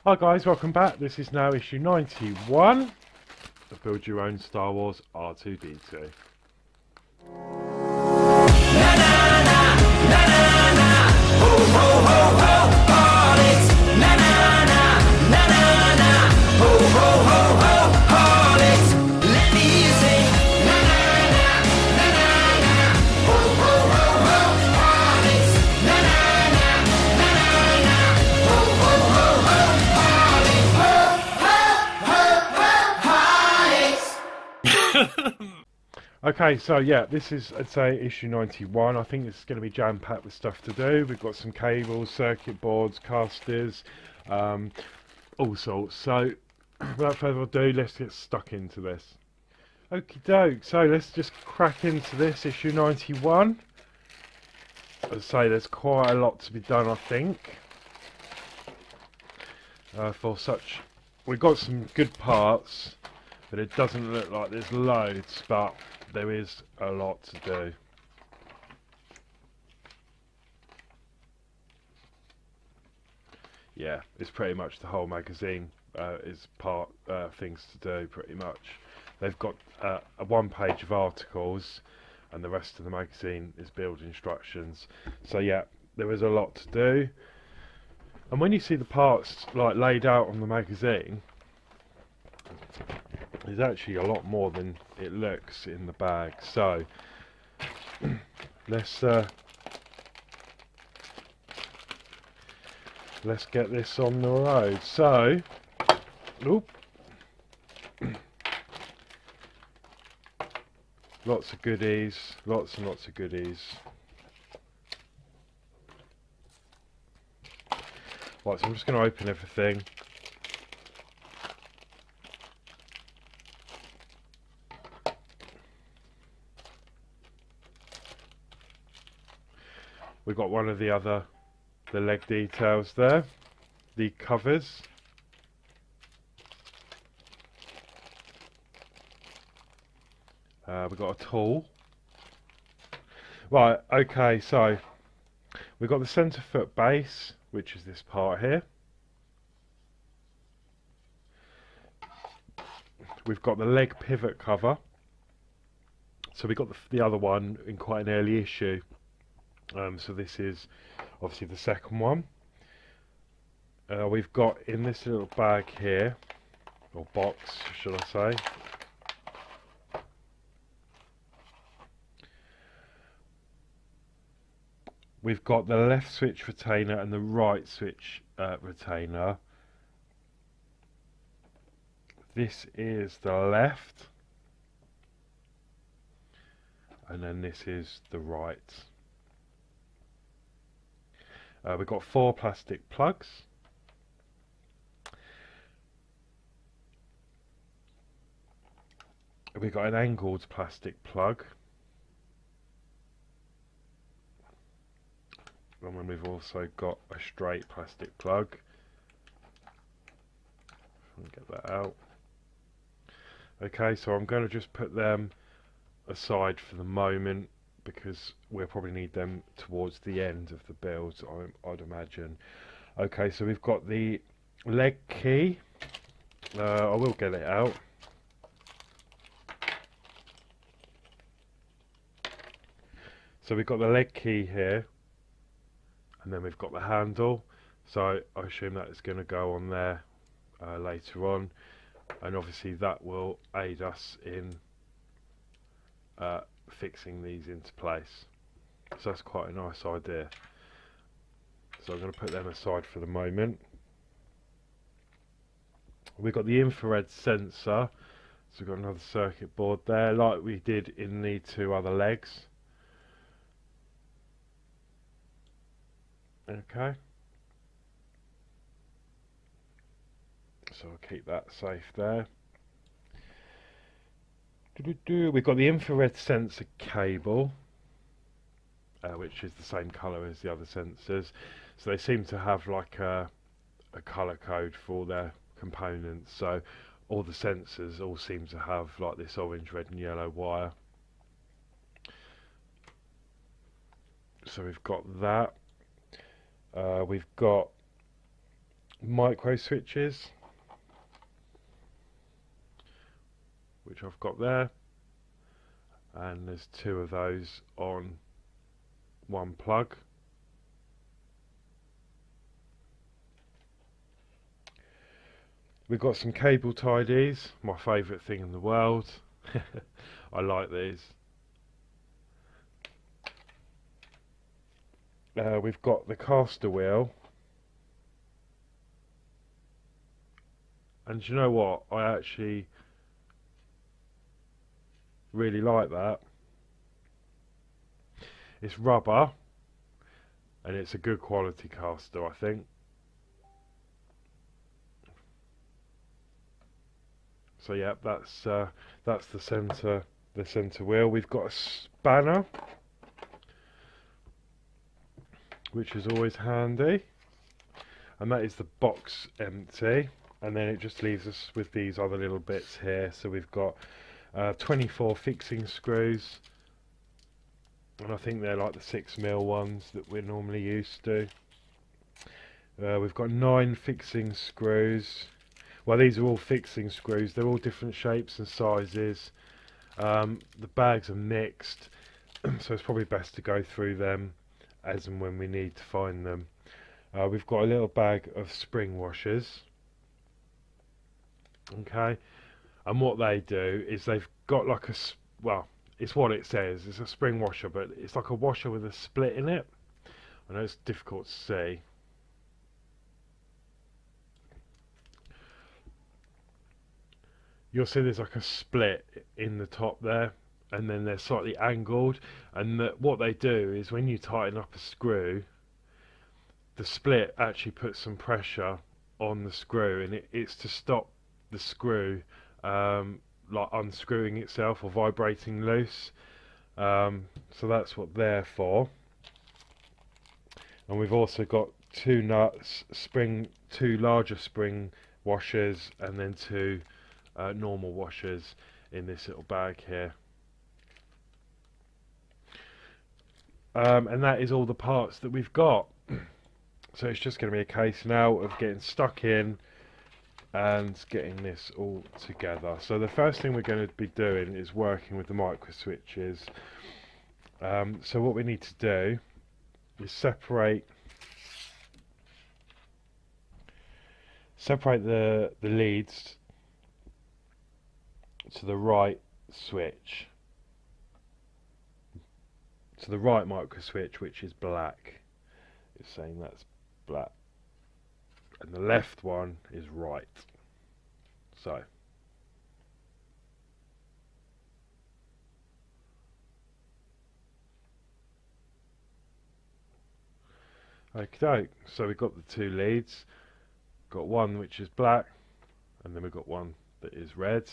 Hi guys, welcome back. This is now issue 91 of Build Your Own Star Wars R2D2. Okay, so yeah, this is, I'd say, issue 91. I think it's going to be jam-packed with stuff to do. We've got some cables, circuit boards, casters, all sorts. So, without further ado, let's get stuck into this. Okie doke, so let's just crack into this, issue 91. As I say, there's quite a lot to be done, I think. For such... We've got some good parts, but it doesn't look like there's loads, but there is a lot to do. Yeah, it's pretty much the whole magazine is part things to do, pretty much. They've got a one-page of articles, and the rest of the magazine is build instructions. So yeah, there is a lot to do. And when you see the parts like laid out on the magazine, there's actually a lot more than it looks in the bag. So let's get this on the road. So, oop. Lots of goodies, lots and lots of goodies. Right, so I'm just going to open everything. We've got one of the leg details there, the covers. We've got a tool. Right, okay, so we've got the centre foot base, which is this part here. We've got the leg pivot cover. So we've got the other one in quite an early issue. So this is obviously the second one. We've got in this little bag here, or box should I say, we've got the left switch retainer and the right switch retainer. This is the left, and then this is the right. We've got 4 plastic plugs. We've got an angled plastic plug. And then we've also got a straight plastic plug. Get that out. Okay, so I'm going to just put them aside for the moment, because we'll probably need them towards the end of the build, I'd imagine. Okay, so we've got the leg key. I will get it out. So we've got the leg key here, and then we've got the handle. So I assume that is going to go on there later on, and obviously that will aid us in fixing these into place. So that's quite a nice idea. So I'm going to put them aside for the moment. We've got the infrared sensor, so we've got another circuit board there, like we did in the 2 other legs. Okay, so I'll keep that safe there. We've got the infrared sensor cable, which is the same colour as the other sensors. So they seem to have like a colour code for their components. So all the sensors all seem to have like this orange, red and yellow wire. So we've got that. We've got micro switches, which I've got there, and there's 2 of those on 1 plug. We've got some cable tidies, my favourite thing in the world. I like these. We've got the caster wheel, and do you know what? I actually really like that. It's rubber, and it's a good quality caster, I think. So yeah, that's the centre wheel. We've got a spanner, which is always handy, and that is the box empty, and then it just leaves us with these other little bits here. So we've got 24 fixing screws, and I think they're like the 6mm ones that we're normally used to. We've got 9 fixing screws. Well, these are all fixing screws. They're all different shapes and sizes. The bags are mixed, so it's probably best to go through them as and when we need to find them. We've got a little bag of spring washers. Okay, and what they do is they've got like well, it's what it says. It's a spring washer, but it's like a washer with a split in it. I know it's difficult to see. You'll see there's like a split in the top there, and then they're slightly angled, and what they do is when you tighten up a screw, the split actually puts some pressure on the screw, and it's to stop the screw like unscrewing itself or vibrating loose. So that's what they're for. And we've also got 2 nuts, 2 larger spring washers, and then 2 normal washers in this little bag here. And that is all the parts that we've got. So it's just going to be a case now of getting stuck in and getting this all together. So the first thing we're going to be doing is working with the micro switches. So what we need to do is separate the leads to the right switch, to the right micro switch, which is black. It's saying that's black, and the left one is right. So okay, so we've got the 2 leads, got one which is black, and then we've got one that is red.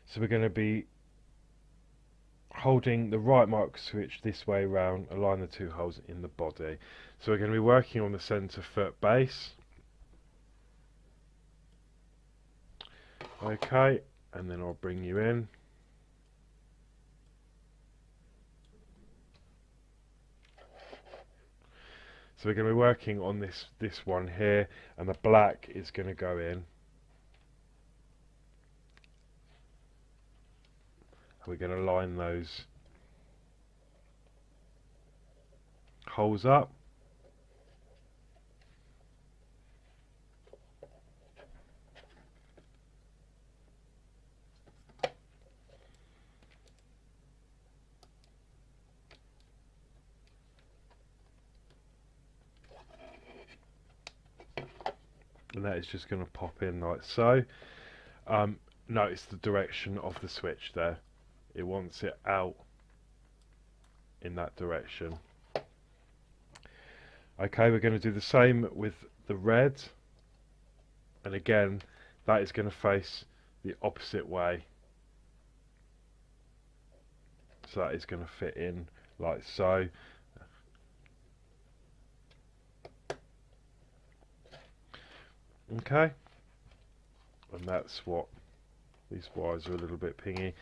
So we're going to be holding the right micro switch this way round, align the 2 holes in the body. So we're going to be working on the centre foot base. Okay, and then I'll bring you in. So we're going to be working on this one here, and the black is going to go in. We're going to line those holes up. And that is just going to pop in like so. Notice the direction of the switch there. It wants it out in that direction. Okay, we're going to do the same with the red, and again that is going to face the opposite way, so that is going to fit in like so. Okay, and that's what, these wires are a little bit pingy.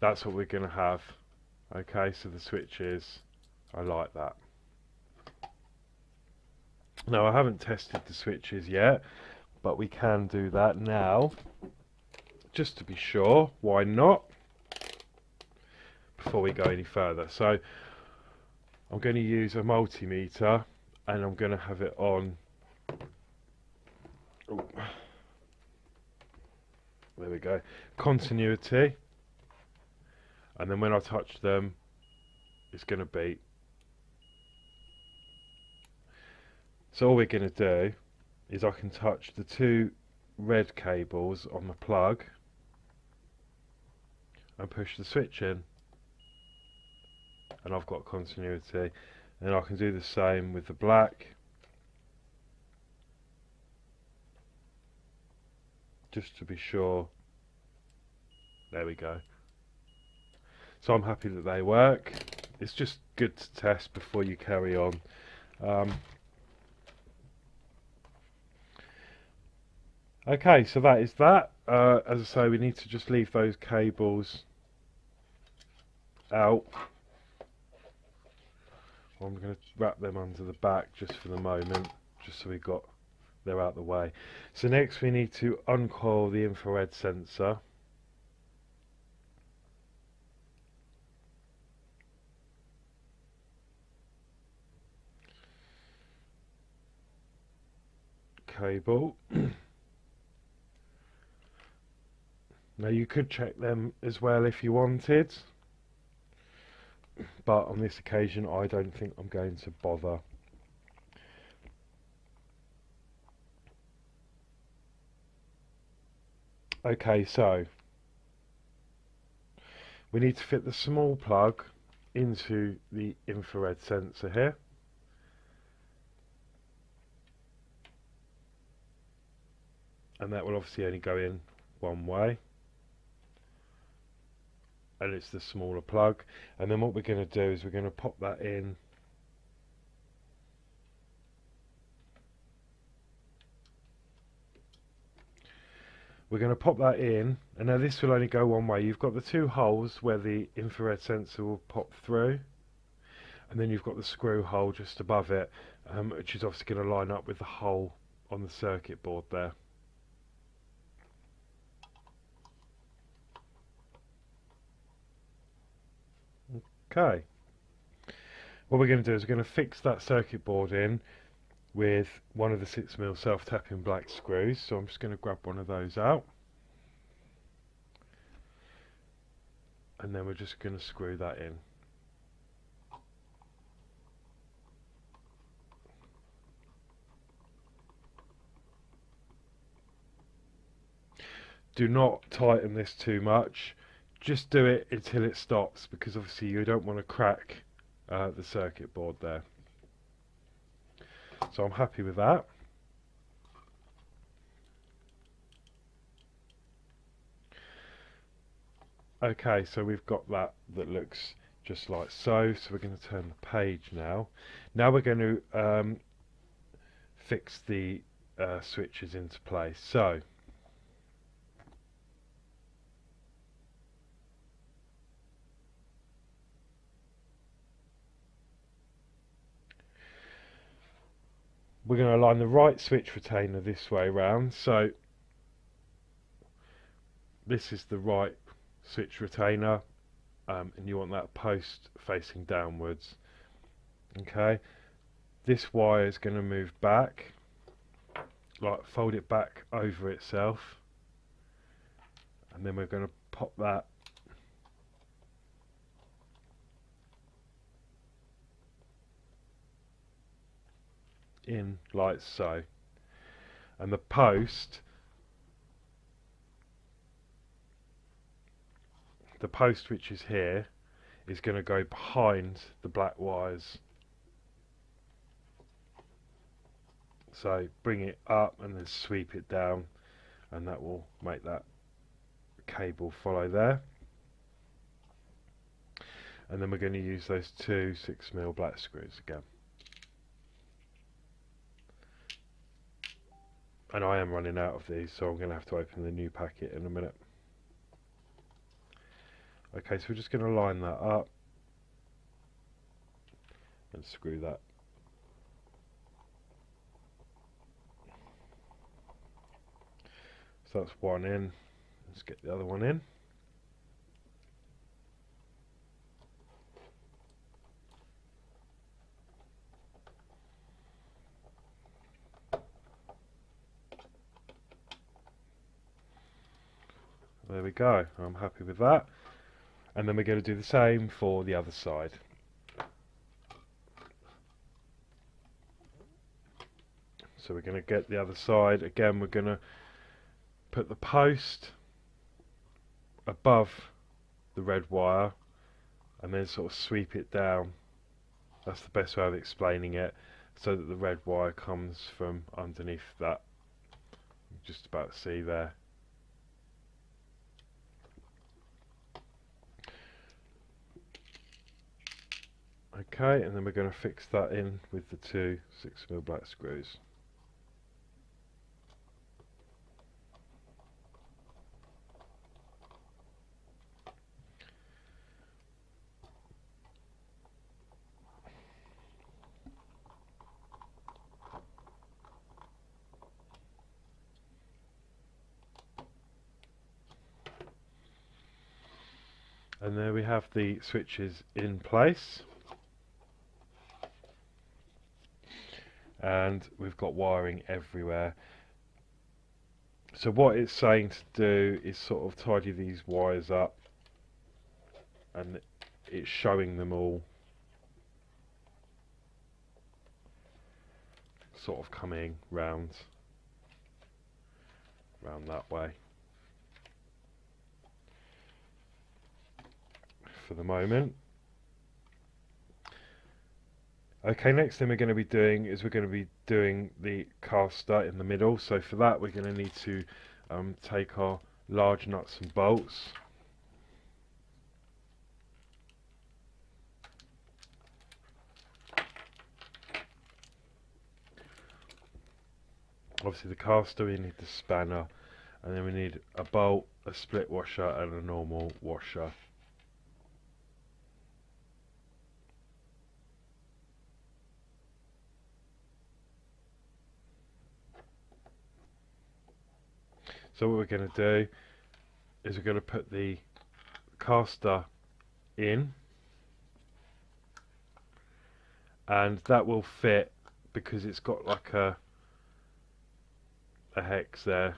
That's what we're going to have. Okay, so the switches, I like that. Now I haven't tested the switches yet, but we can do that now, just to be sure. Why not? Before we go any further. So I'm going to use a multimeter and I'm going to have it on. Oh, there we go. Continuity. And then when I touch them, it's going to beep. So all we're going to do is I can touch the two red cables on the plug and push the switch in, and I've got continuity. And I can do the same with the black, just to be sure. There we go. So I'm happy that they work. It's just good to test before you carry on. Okay, so that is that. As I say, we need to just leave those cables out. I'm going to wrap them under the back just for the moment, just so they're out the way. So next we need to uncoil the infrared sensor. Cable. Now you could check them as well if you wanted, but on this occasion I don't think I'm going to bother. Okay, so we need to fit the small plug into the infrared sensor here. And that will obviously only go in one way. And it's the smaller plug. And then what we're going to do is we're going to pop that in and now this will only go one way. You've got the two holes where the infrared sensor will pop through, and then you've got the screw hole just above it, which is obviously going to line up with the hole on the circuit board there. Okay, what we're going to do is we're going to fix that circuit board in with one of the 6mm self-tapping black screws. So I'm just going to grab one of those out, and then we're just going to screw that in. Do not tighten this too much, just do it until it stops, because obviously you don't want to crack the circuit board there. So I'm happy with that. Okay, so we've got that looks just like so. So we're going to turn the page now. Now we're going to fix the switches into place. So we're going to align the right switch retainer this way round. So this is the right switch retainer, and you want that post facing downwards. Okay, this wire is going to move back, like fold it back over itself, and then we're going to pop that in like so, and the post which is here is going to go behind the black wires. So bring it up and then sweep it down, and that will make that cable follow there. And then we're going to use those two 6mm black screws again. And I am running out of these, so I'm going to have to open the new packet in a minute. Okay, so we're just going to line that up and screw that So that's one in. Let's get the other one in. There we go. I'm happy with that. And then we're going to do the same for the other side. So we're going to get the other side. Again, we're going to put the post above the red wire and then sort of sweep it down. That's the best way of explaining it, so that the red wire comes from underneath that. Just about to see there. Okay, and then we're going to fix that in with the two 6mm black screws. And there we have the switches in place. And we've got wiring everywhere. So what it's saying to do is sort of tidy these wires up, and it's showing them all sort of coming round that way for the moment. Okay, next thing we're going to be doing is we're going to be doing the caster in the middle. So for that we're going to need to take our large nuts and bolts. Obviously the caster, we need the spanner, and then we need a bolt, a split washer and a normal washer. So what we're going to do is we're going to put the caster in, and that will fit because it's got like a hex there,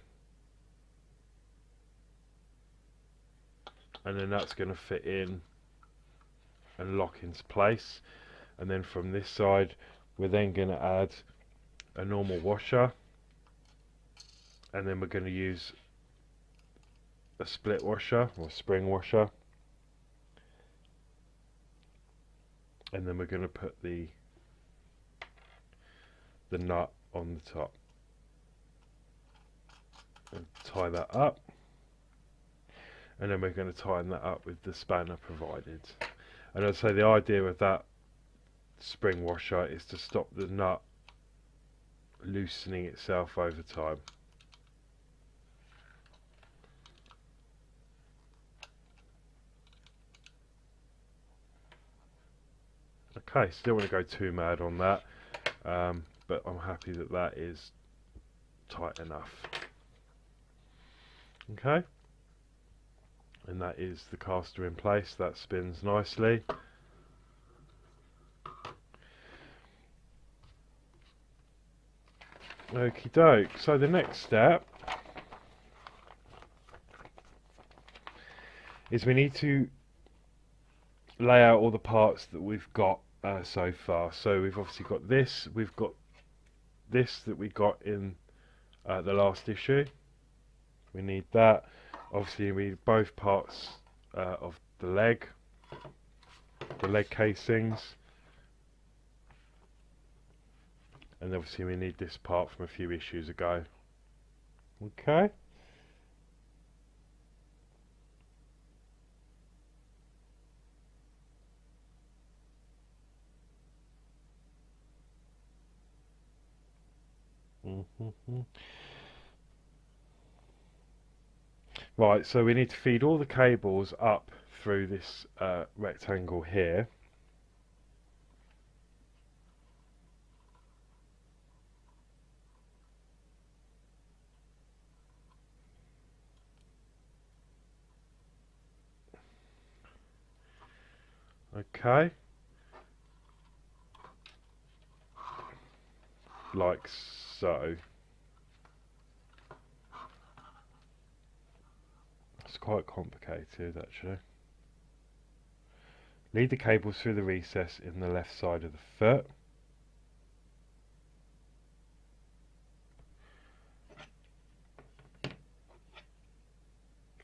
and then that's going to fit in and lock into place. And then from this side we're then going to add a normal washer, and then we're going to use a split washer or spring washer, and then we're going to put the nut on the top and tie that up, and then we're going to tighten that up with the spanner provided. And I'd say the idea of that spring washer is to stop the nut loosening itself over time. Okay, still want to go too mad on that, but I'm happy that that is tight enough. Okay, and that is the caster in place. That spins nicely. Okie doke, so the next step is we need to lay out all the parts that we've got so far. So we've obviously got this, we've got this that we got in the last issue. We need that. Obviously we need both parts of the leg casings, and obviously we need this part from a few issues ago. Okay. Right, so we need to feed all the cables up through this rectangle here. Okay, like so. It's quite complicated actually. Lead the cables through the recess in the left side of the foot.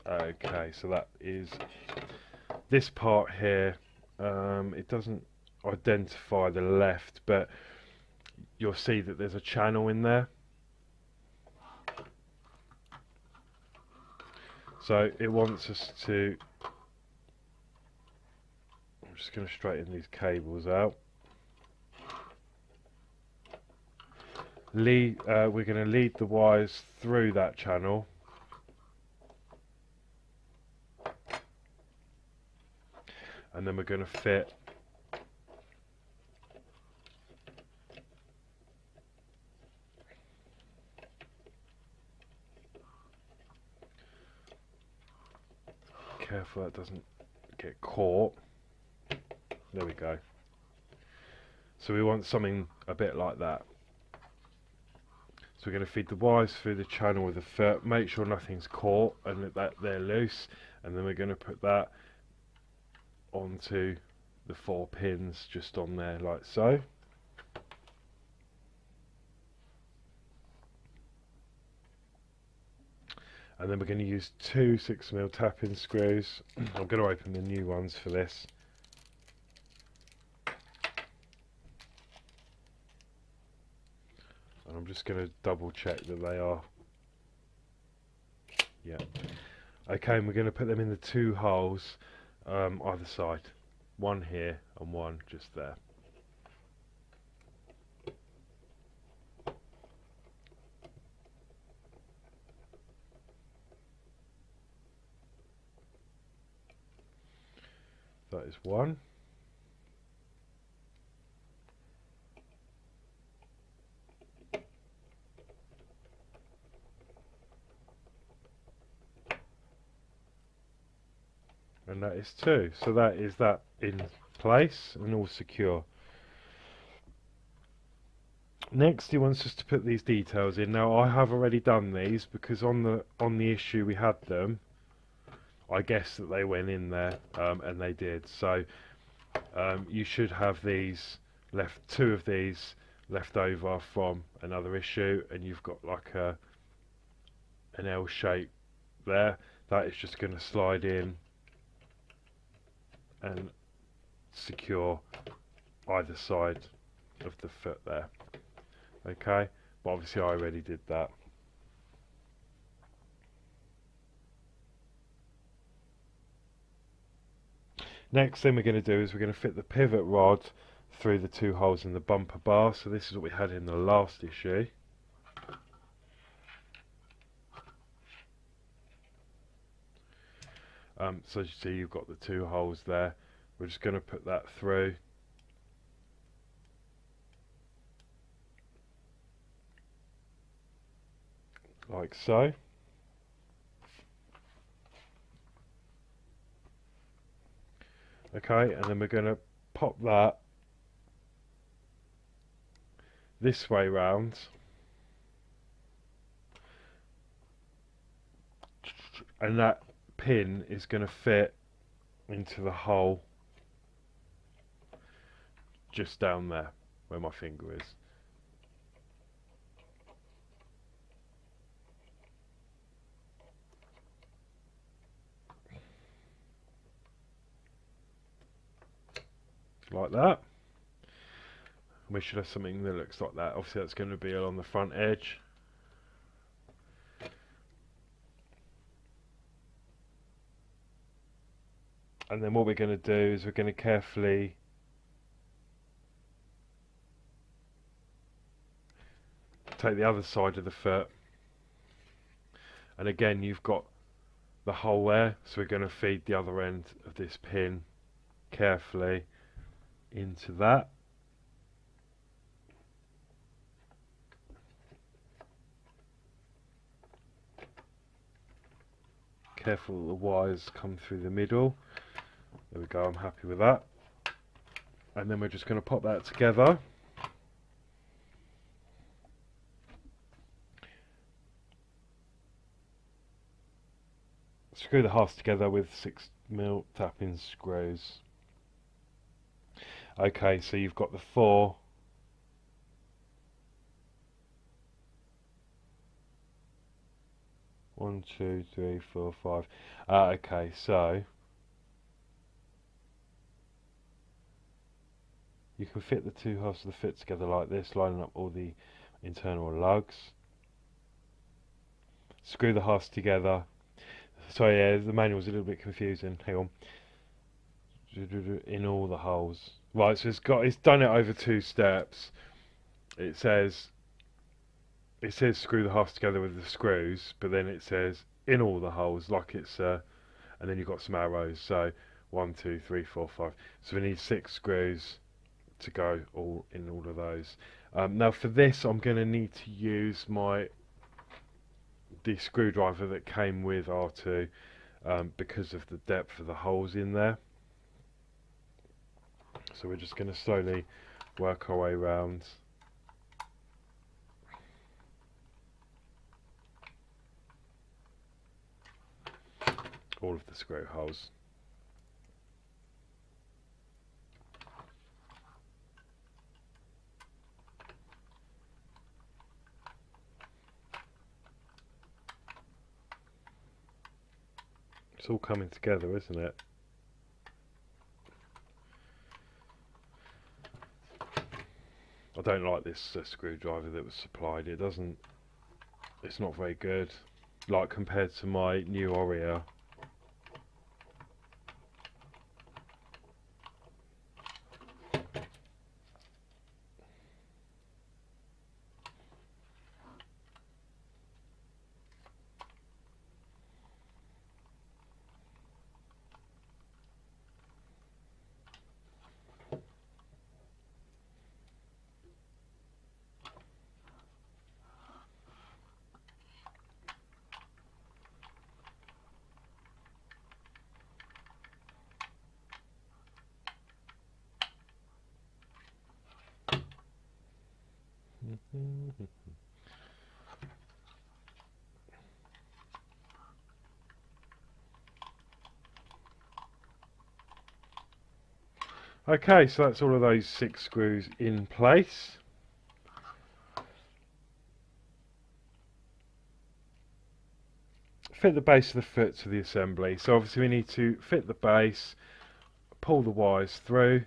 Okay, so that is this part here. It doesn't identify the left, but you'll see that there's a channel in there. So it wants us to, I'm just going to straighten these cables out. We're going to lead the wires through that channel. And then we're going to fit careful that doesn't get caught. There we go. So we want something a bit like that. So we're going to feed the wires through the channel with the foot, make sure nothing's caught and that they're loose, and then we're going to put that onto the 4 pins just on there like so. And then we're going to use 2 6mm tap-in screws. I'm going to open the new ones for this. And I'm just going to double check that they are. Yeah. Okay, and we're going to put them in the 2 holes either side. One here and one just there. That is one. And that is 2. So that is that in place and all secure. Next he wants us to put these details in. Now I have already done these because on the issue we had them. I guess that they went in there and they did. So you should have these left, 2 of these left over from another issue, and you've got like an L shape there. That is just going to slide in and secure either side of the foot there. Okay, but obviously I already did that. Next thing we're going to do is we're going to fit the pivot rod through the 2 holes in the bumper bar. So this is what we had in the last issue. So as you see, you've got the 2 holes there. We're just going to put that through. Like so. Okay, and then we're going to pop that this way round. And that pin is going to fit into the hole just down there where my finger is. Like that. We should have something that looks like that. Obviously that's going to be along the front edge. And then what we're going to do is we're going to carefully take the other side of the foot, and again you've got the hole there, so we're going to feed the other end of this pin carefully into that. Careful that the wires come through the middle. There we go, I'm happy with that. And then we're just going to pop that together. Screw the halves together with 6mm tapping screws. Okay, so you've got the 4. One, 2, 3, 4, 5. Okay, so you can fit the 2 halves of the foot together like this, lining up all the internal lugs. Screw the halves together. Sorry, yeah, the manual's a little bit confusing. Hang on. In all the holes. Right, so it's done it over 2 steps. It says screw the halves together with the screws, but then it says in all the holes, like it's and then you've got some arrows. So 1, 2, 3, 4, 5. So we need 6 screws to go all in all of those. Now for this, I'm going to need to use the screwdriver that came with R2 because of the depth of the holes in there. So we're just going to slowly work our way around. All of the screw holes. It's all coming together, isn't it? I don't like this screwdriver that was supplied. It's not very good, like compared to my new Oreo. Okay, so that's all of those 6 screws in place. Fit the base of the foot to the assembly. So obviously we need to fit the base, pull the wires through,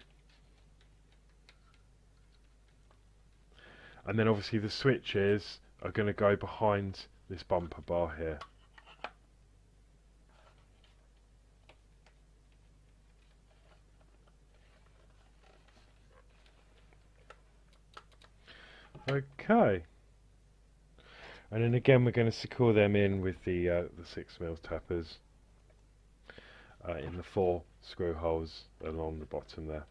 and then obviously the switches are going to go behind this bumper bar here. Okay, and then again we're going to secure them in with the 6mm tappers in the 4 screw holes along the bottom there.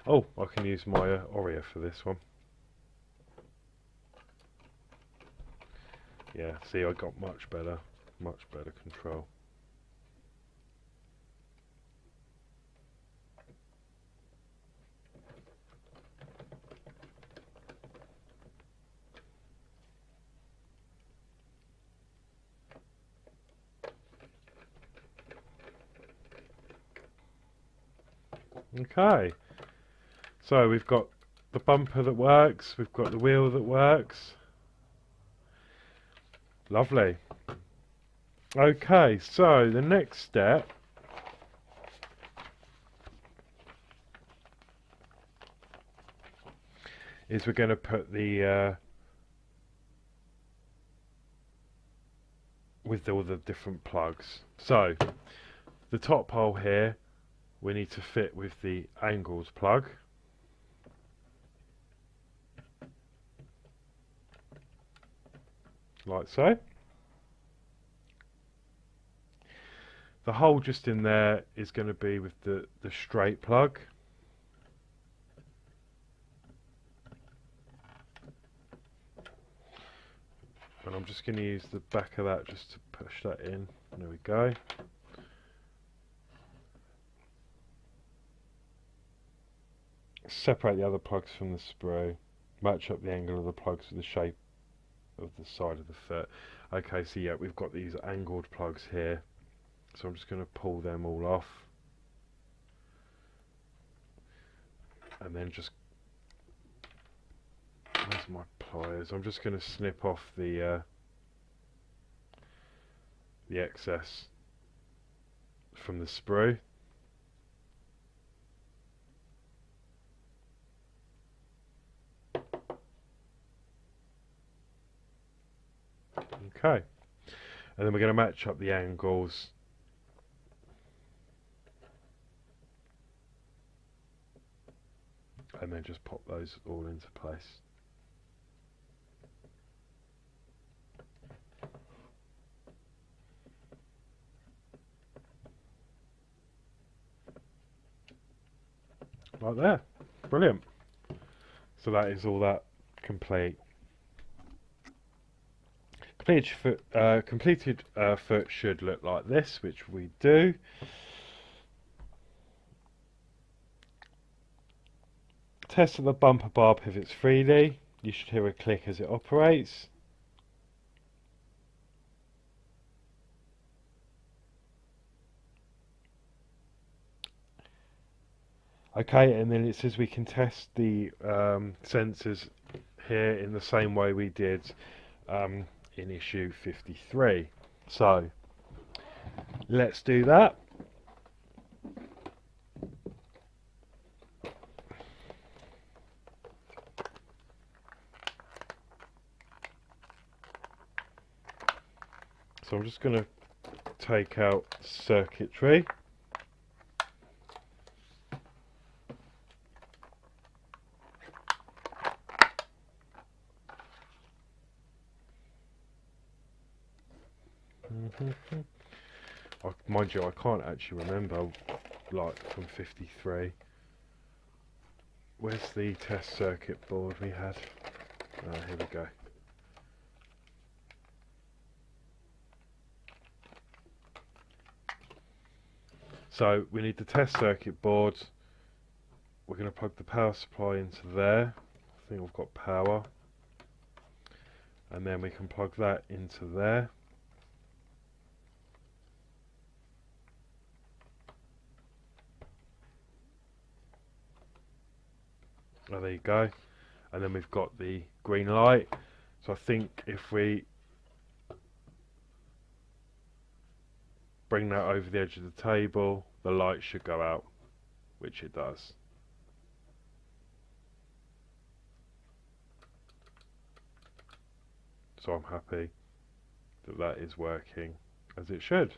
Oh, I can use my Oreo for this one. Yeah, see, I got much better control. Okay, so we've got the bumper that works, we've got the wheel that works. Lovely. Okay, so the next step is we're going to put the with all the different plugs. So the top hole here we need to fit with the angles plug. Like so. The hole just in there is going to be with the straight plug. And I'm just going to use the back of that just to push that in. There we go. Separate the other plugs from the sprue. Match up the angle of the plugs with the shape of the side of the foot. Okay, so yeah, we've got these angled plugs here. So I'm just going to pull them all off. And then just... Where's my pliers? I'm just going to snip off the excess from the sprue. Okay, and then we're going to match up the angles and then just pop those all into place. Like there. Brilliant. So that is all that complete. Completed foot should look like this, which we do. Test that the bumper bar pivots freely. You should hear a click as it operates. Okay, and then it says we can test the sensors here in the same way we did in issue 53. So let's do that. So I'm just going to take out circuitry. Mind you, I can't actually remember, like, from 53. Where's the test circuit board we had? Here we go. So we need the test circuit board. We're going to plug the power supply into there. I think I've got power. And then we can plug that into there. Oh, there you go. And then we've got the green light. So I think if we bring that over the edge of the table, the light should go out, which it does. So I'm happy that that is working as it should.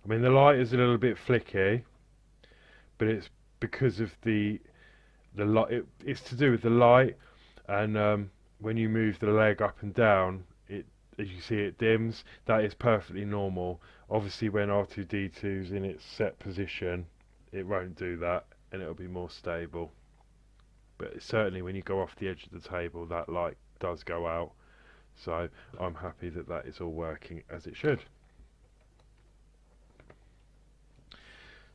I mean, the light is a little bit flicky, but it's because of the light. It's to do with the light, and when you move the leg up and down, as you see, it dims. That is perfectly normal. Obviously, when R2D2 is in its set position, it won't do that, and it'll be more stable. But certainly, when you go off the edge of the table, that light does go out. So I'm happy that that is all working as it should.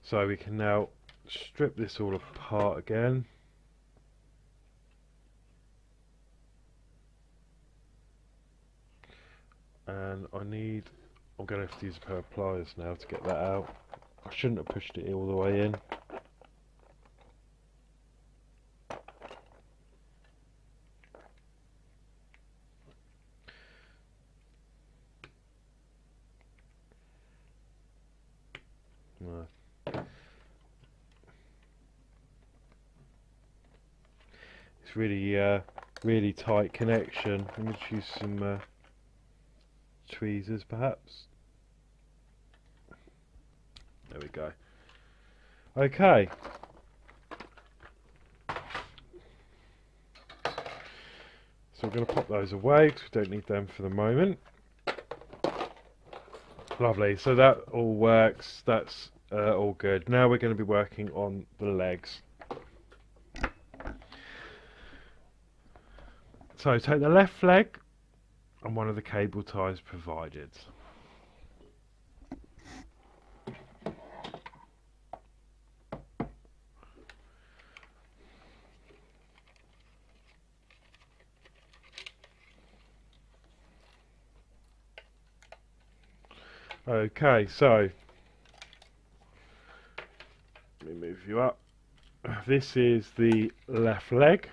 So we can now strip this all apart again. And I'm going to have to use a pair of pliers now to get that out. I shouldn't have pushed it all the way in. No. It's really tight connection. Let me just use some tweezers perhaps. There we go. Okay. So we're going to pop those away because we don't need them for the moment. Lovely. So that all works. That's all good. Now we're going to be working on the legs. So take the left leg and one of the cable ties provided. Okay, so let me move you up. This is the left leg.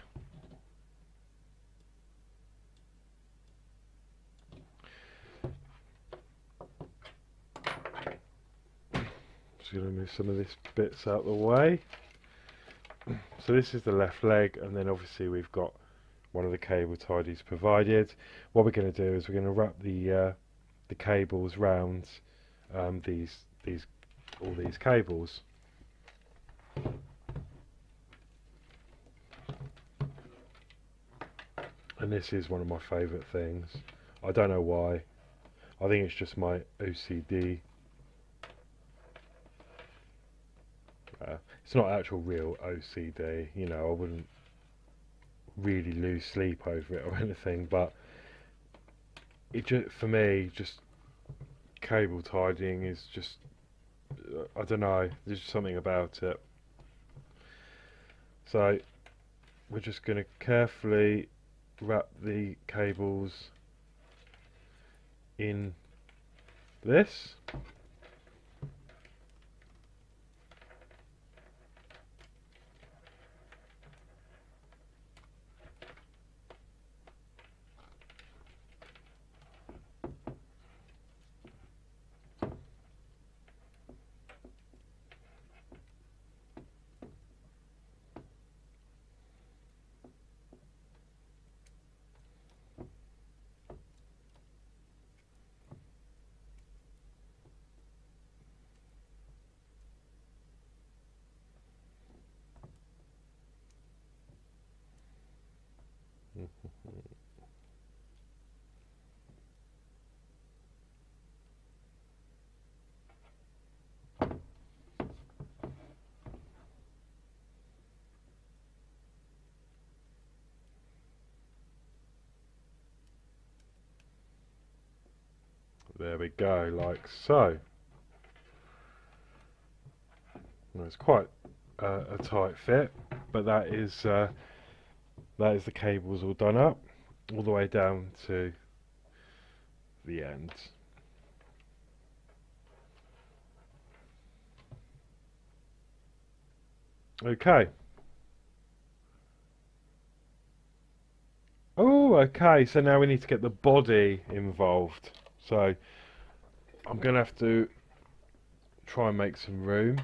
Just going to move some of these bits out of the way. So this is the left leg, and then obviously we've got one of the cable ties provided. What we're going to do is we're going to wrap the cables round all these cables. And this is one of my favourite things. I don't know why. I think it's just my OCD. It's not actual real OCD, you know, I wouldn't really lose sleep over it or anything, but it just, for me, just cable tidying is just, I don't know, there's just something about it. So we're just going to carefully wrap the cables in this. There we go, like so. Well, it's quite a tight fit, but that is the cables all done up, all the way down to the end. Okay. Oh, okay, so now we need to get the body involved. So I'm going to have to try and make some room.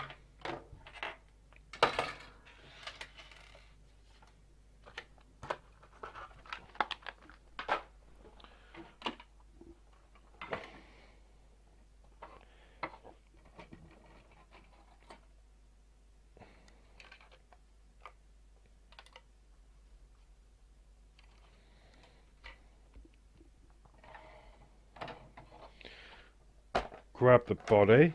Grab the body.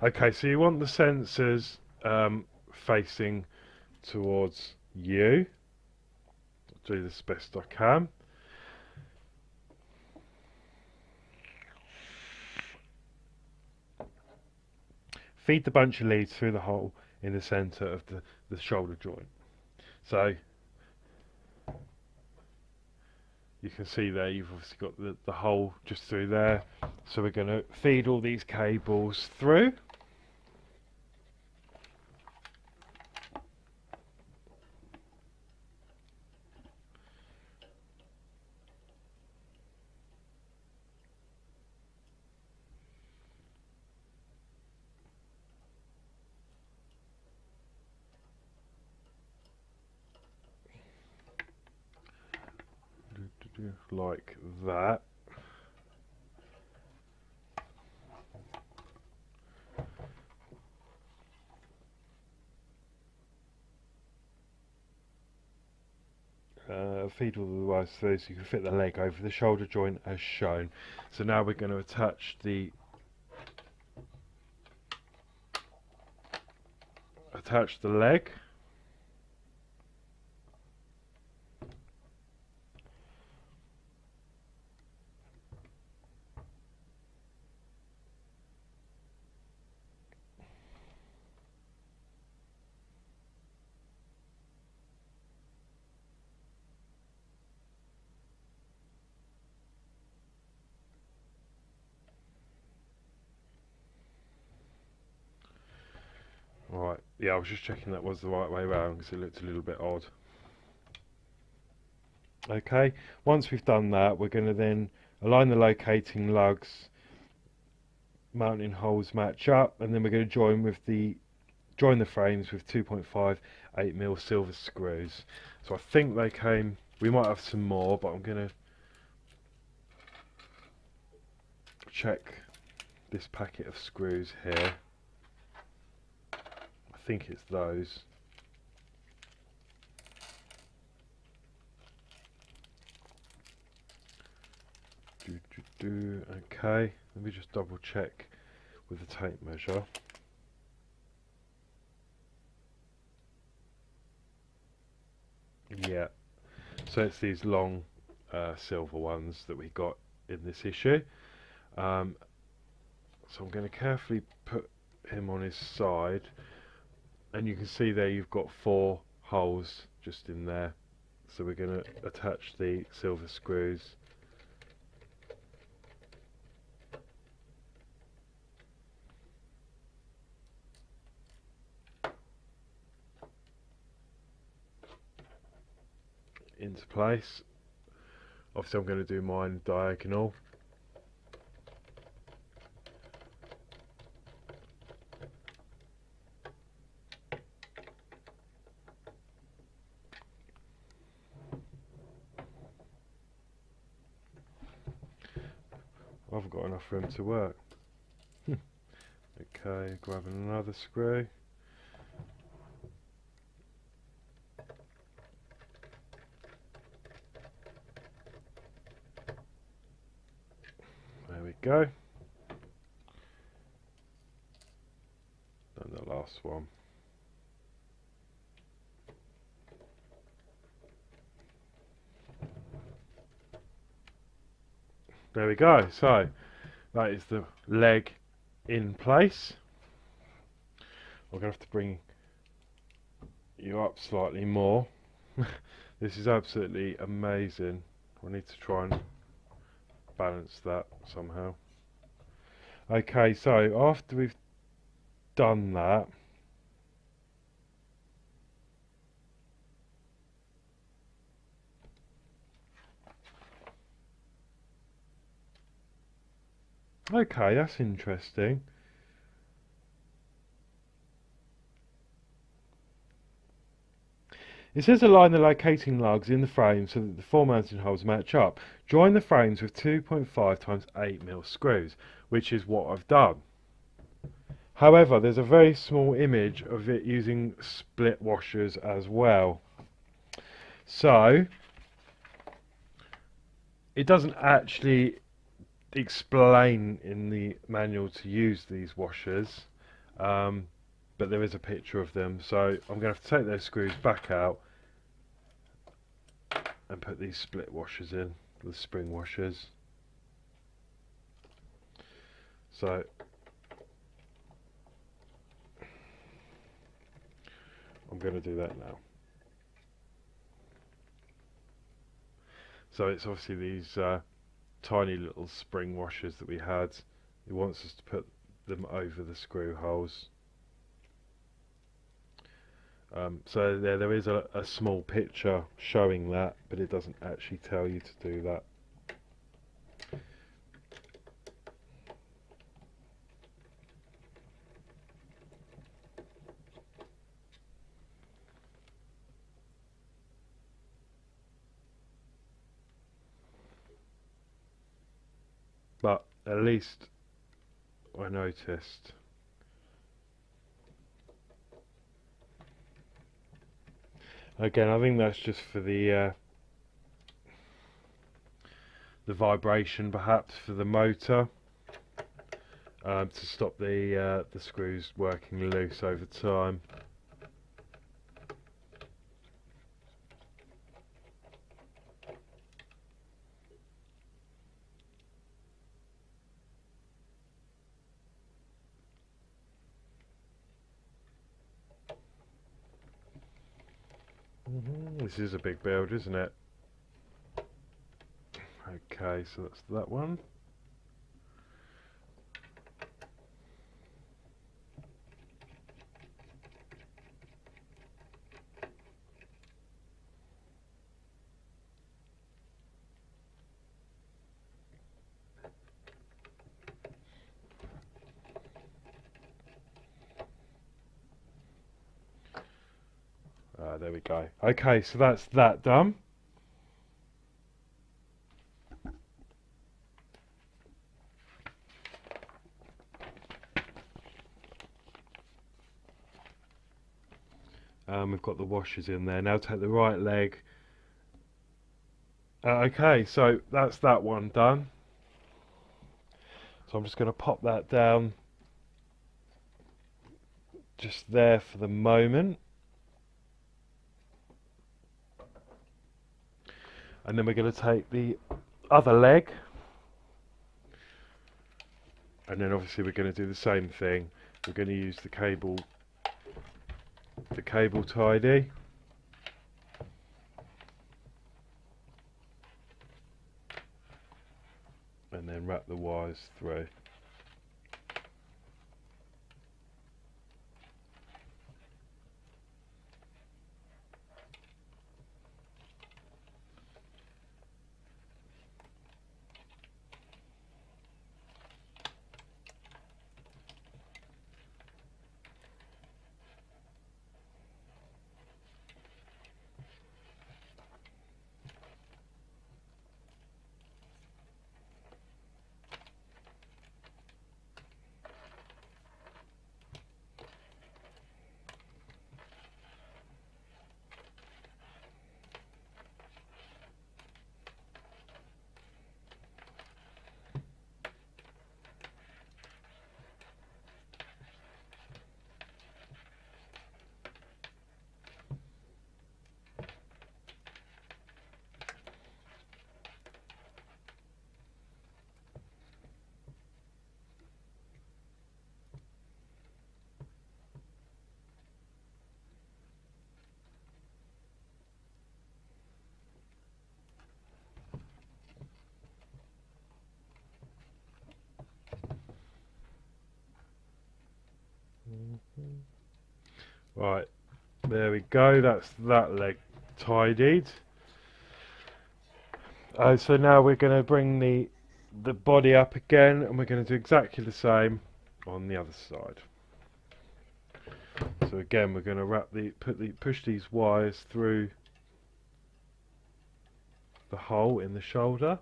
Okay, so you want the sensors facing towards you. I'll do this best I can. Feed the bunch of leads through the hole in the centre of the shoulder joint. So you can see there you've obviously got the hole just through there. So we're going to feed all these cables through. Like that. Feed all the wires through so you can fit the leg over the shoulder joint as shown. So now we're going to attach the attach the leg. Right, yeah, I was just checking that was the right way around because it looked a little bit odd. Okay, once we've done that, we're going to then align the locating lugs, mounting holes match up, and then we're going to join the frames with 2.5 8mm silver screws. So I think they came, we might have some more, but I'm going to check this packet of screws here. I think it's those. Okay, let me just double check with the tape measure. Yeah, so it's these long silver ones that we got in this issue. So I'm going to carefully put him on his side, and you can see there you've got 4 holes just in there. So we're going to attach the silver screws. Into place. Obviously I'm going to do mine diagonal. I haven't got enough room to work. Okay, grabbing another screw. There we go. And the last one. There we go. So that is the leg in place. I'm going to have to bring you up slightly more. This is absolutely amazing. I need to try and balance that somehow. Okay, so after we've done that, okay, that's interesting. It says align the locating lugs in the frame so that the 4 mounting holes match up. Join the frames with 2.5 times 8mm screws, which is what I've done. However, there's a very small image of it using split washers as well. So, it doesn't actually explain in the manual to use these washers, but there is a picture of them, so I'm going to have to take those screws back out and put these split washers in, the spring washers. So I'm going to do that now. So it's obviously these tiny little spring washers that we had. It wants us to put them over the screw holes. So there is a small picture showing that, but it doesn't actually tell you to do that. But at least I noticed. Again, I think that's just for the vibration, perhaps for the motor, to stop the screws working loose over time. This is a big build, isn't it? Okay, so that's that one. There we go. Okay, so that's that done. We've got the washers in there. Now take the right leg. Okay, so that's that one done. So I'm just going to pop that down just there for the moment. And then we're going to take the other leg. And then obviously we're going to do the same thing. We're going to use the cable tidy. And then wrap the wires through. Right, there we go. That's that leg tidied. So now we're going to bring the body up again, and we're going to do exactly the same on the other side. So again, we're going to push these wires through the hole in the shoulder.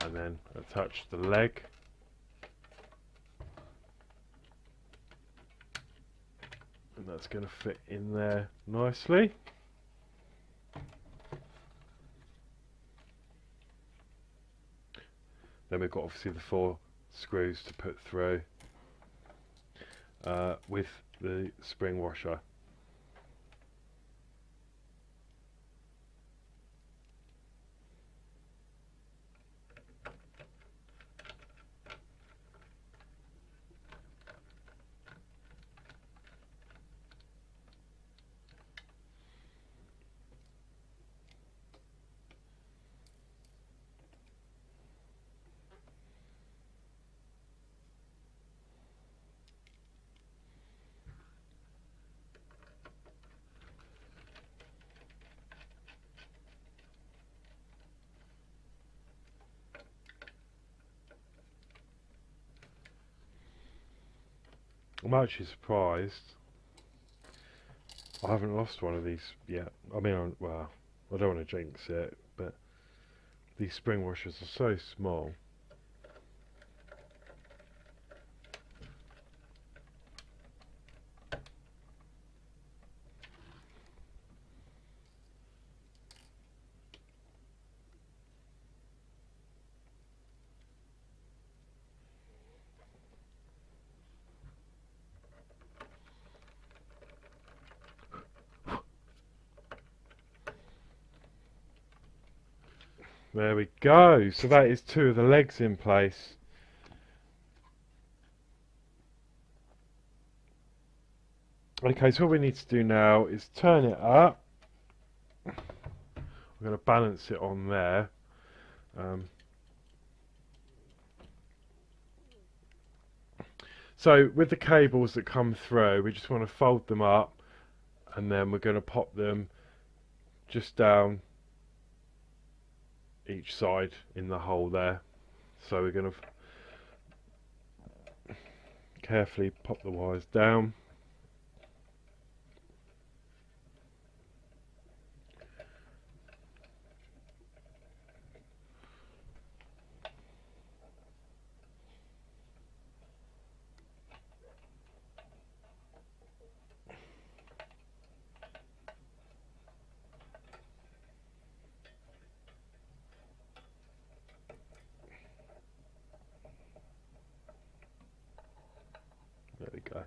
And then attach the leg. And that's going to fit in there nicely. Then we've got obviously the 4 screws to put through with the spring washer. I'm actually surprised I haven't lost one of these yet. I mean, well, I don't want to jinx it, but these spring washers are so small. There we go. So that is 2 of the legs in place. Okay, so what we need to do now is turn it up. I'm going to balance it on there. So with the cables that come through, we just want to fold them up, and then we're going to pop them just down each side in the hole there. So we're going to carefully pop the wires down. There we go.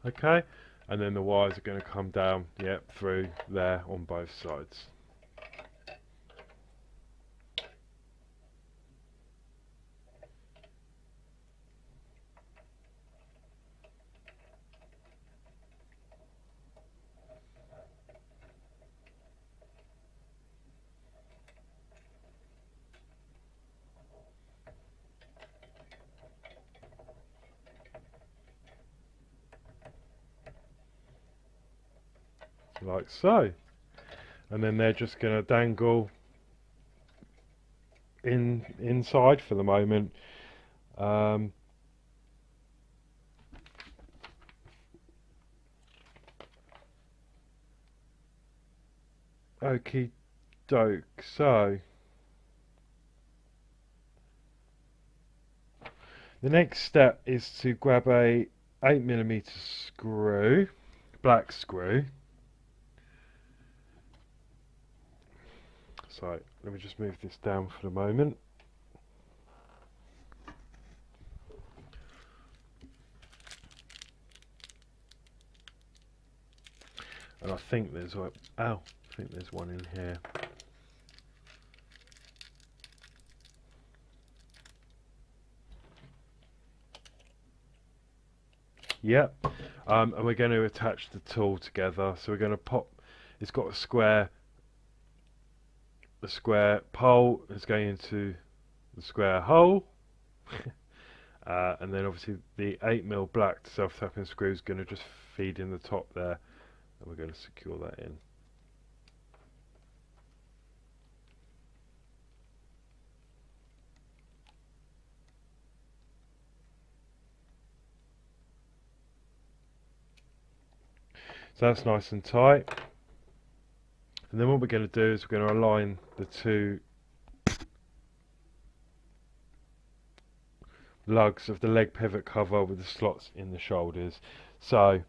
Okay, and then the wires are going to come down, yep, through there on both sides. Like so, and then they're just going to dangle inside for the moment. Okie doke. So the next step is to grab a 8mm screw, black screw. So let me just move this down for the moment. And I think there's I think there's one in here. Yep. And we're going to attach the tool together. So we're going to pop. It's got a square. The square pole is going into the square hole, and then obviously the 8mm black self-tapping screw is going to just feed in the top there, and we're going to secure that in. So that's nice and tight. And then what we're going to do is we're going to align the 2 lugs of the leg pivot cover with the slots in the shoulders. So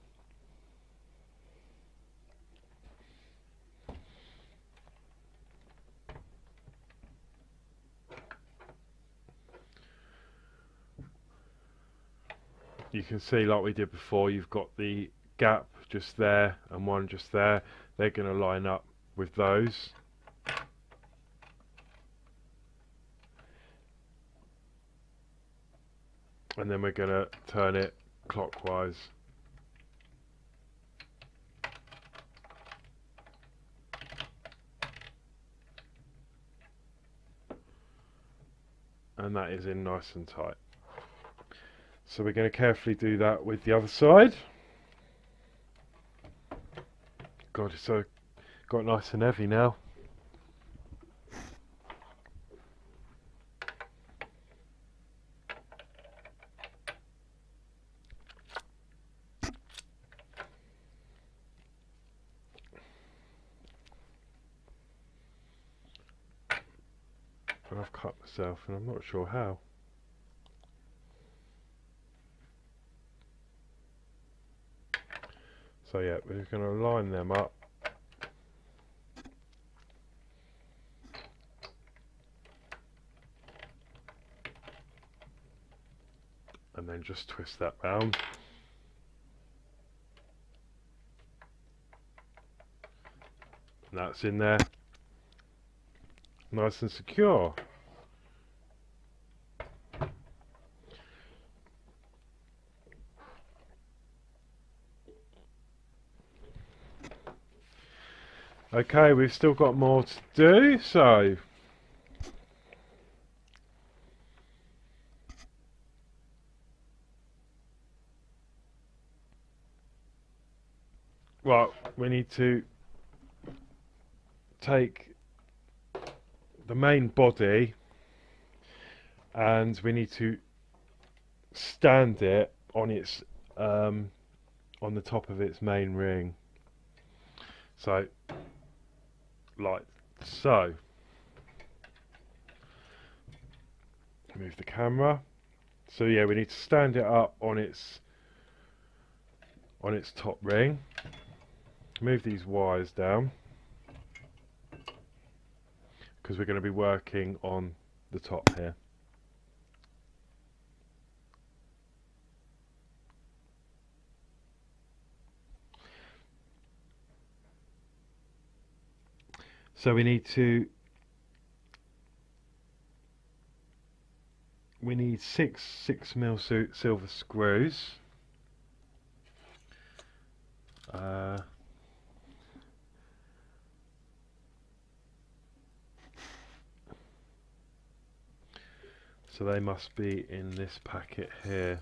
you can see, like we did before, you've got the gap just there and one just there. They're going to line up with those. And then we're going to turn it clockwise. And that is in nice and tight. So we're going to carefully do that with the other side. God, it's so got nice and heavy now. And I've cut myself and I'm not sure how. So yeah, we're going to line them up. And then just twist that round. And that's in there, nice and secure. Okay, we've still got more to do, so right, we need to take the main body and we need to stand it on its on the top of its main ring. So like so. Move the camera. So yeah, we need to stand it up on its top ring. Move these wires down because we're going to be working on the top here. So we need 6mm silver screws. So they must be in this packet here.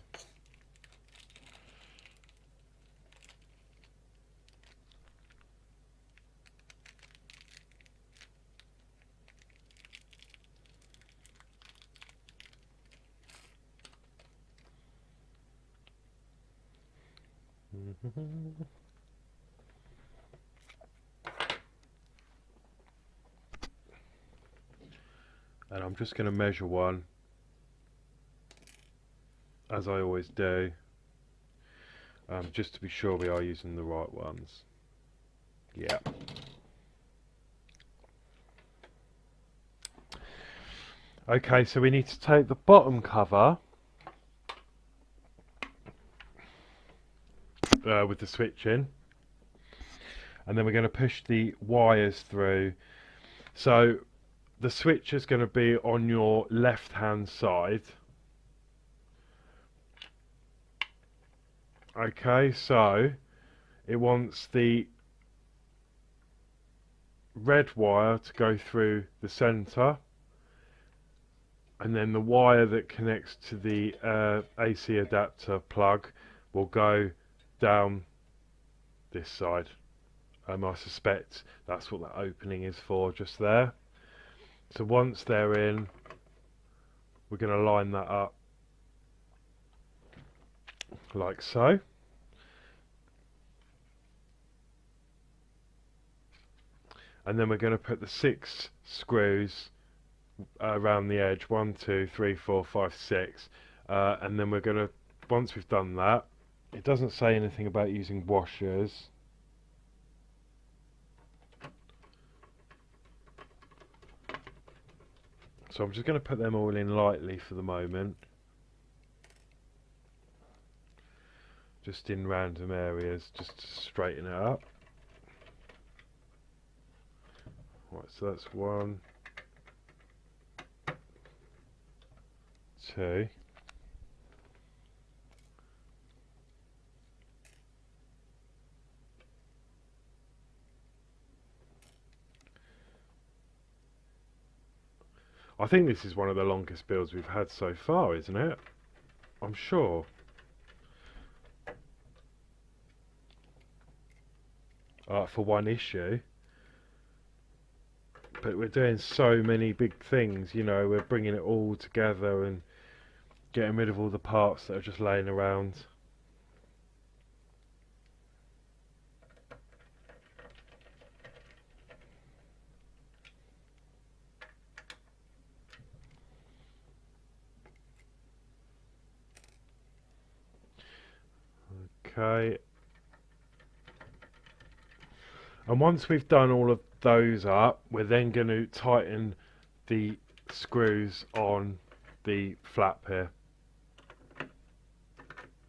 And I'm just going to measure one, as I always do, just to be sure we are using the right ones. Yeah. Okay, so we need to take the bottom cover with the switch in, and then we're going to push the wires through. So the switch is going to be on your left hand side. Okay, so it wants the red wire to go through the center, and then the wire that connects to the AC adapter plug will go down this side. I suspect that's what that opening is for, just there. So once they're in, we're going to line that up like so. And then we're going to put the 6 screws around the edge, 1, 2, 3, 4, 5, 6, and then we're going to, once we've done that, it doesn't say anything about using washers. So I'm just going to put them all in lightly for the moment, just in random areas, just to straighten it up. Right, so that's 1, 2. I think this is one of the longest builds we've had so far, isn't it? I'm sure. For one issue. But we're doing so many big things, you know, we're bringing it all together and getting rid of all the parts that are just laying around. Okay. And once we've done all of those up, we're then going to tighten the screws on the flap here,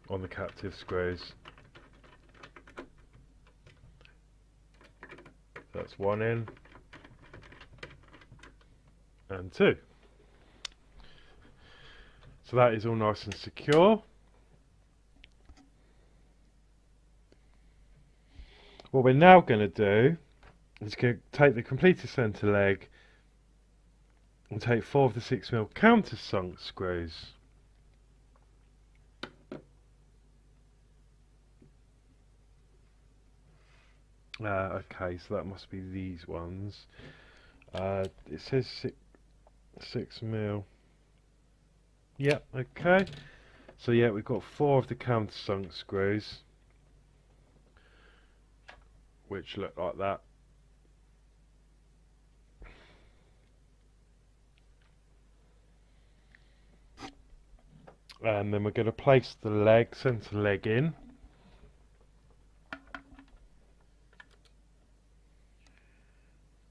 on the captive screws. That's one in and two. So that is all nice and secure. What we're now going to do is going to take the completed centre leg and take 4 of the 6mm countersunk screws. Okay, so that must be these ones. It says 6mm. Yep, okay. So yeah, we've got 4 of the countersunk screws, which look like that. And then we're going to place the leg, centre leg in.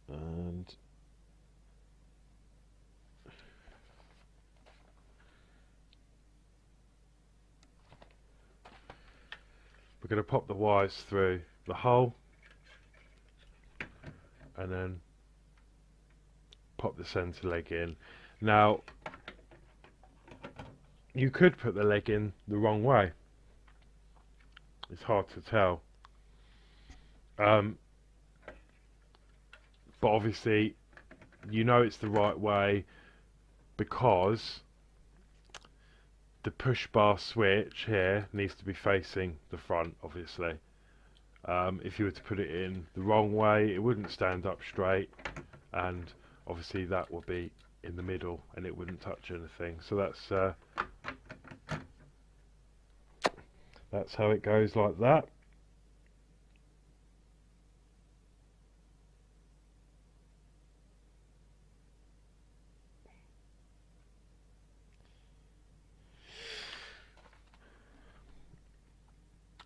And we're going to pop the wires through the hole and then pop the centre leg in. Now, you could put the leg in the wrong way. It's hard to tell. But obviously, you know it's the right way because the push bar switch here needs to be facing the front, obviously. If you were to put it in the wrong way, it wouldn't stand up straight, and obviously that would be in the middle and it wouldn't touch anything. So that's how it goes, like that.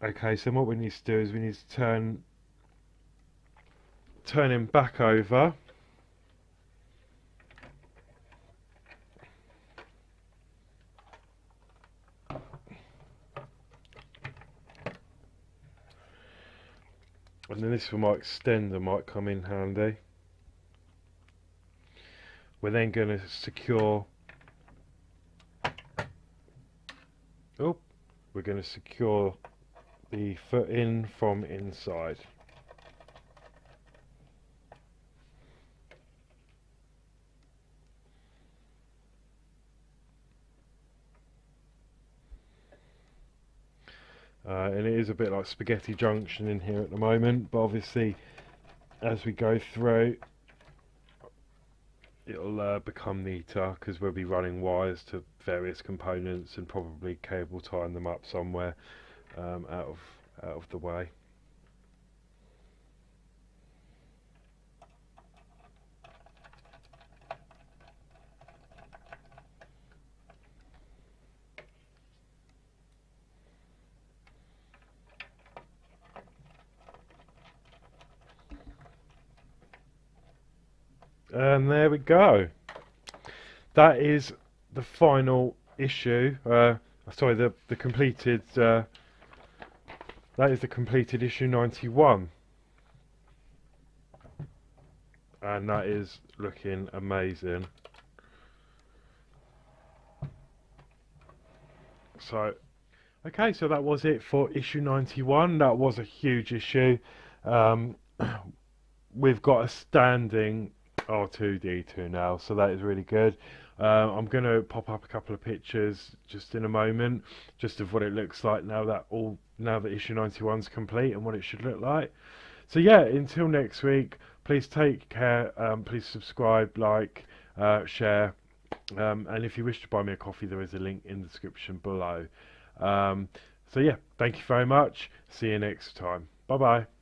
Okay, so what we need to do is we need to turn him back over. And then this for my extender might come in handy. We're then going to secure. Oh, we're going to secure the foot in from inside. And it is a bit like spaghetti junction in here at the moment, but obviously as we go through it'll become neater because we'll be running wires to various components and probably cable tying them up somewhere out of the way. And there we go. That is the final issue. Sorry, the completed. That is the completed issue 91, and that is looking amazing. So, okay, so that was it for issue 91. That was a huge issue. We've got a standing R2D2 now, so that is really good. I'm going to pop up a couple of pictures just in a moment, just of what it looks like now that issue 91's complete and what it should look like. So yeah, until next week, please take care. Please subscribe, like, share, and if you wish to buy me a coffee, there is a link in the description below. So yeah, thank you very much. See you next time. Bye bye.